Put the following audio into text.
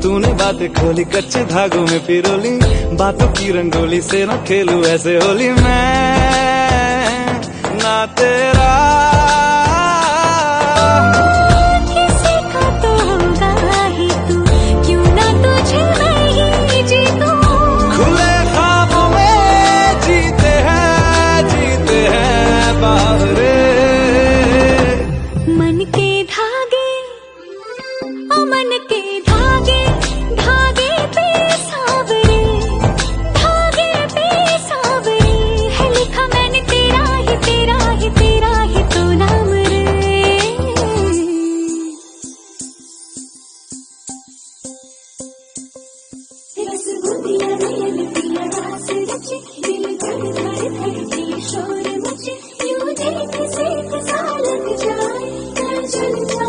तूने बातें खोली कच्चे धागों में पिरोली, बातों की रंगोली से ना खेलूं ऐसे होली मैं ना तेरा। किसी का तो होगा ही तू, क्यों ना तुझे मैं ही जीतूं। खुले ख्वाबों में जीते हैं बाहरे। मन के धागे, ओ मन के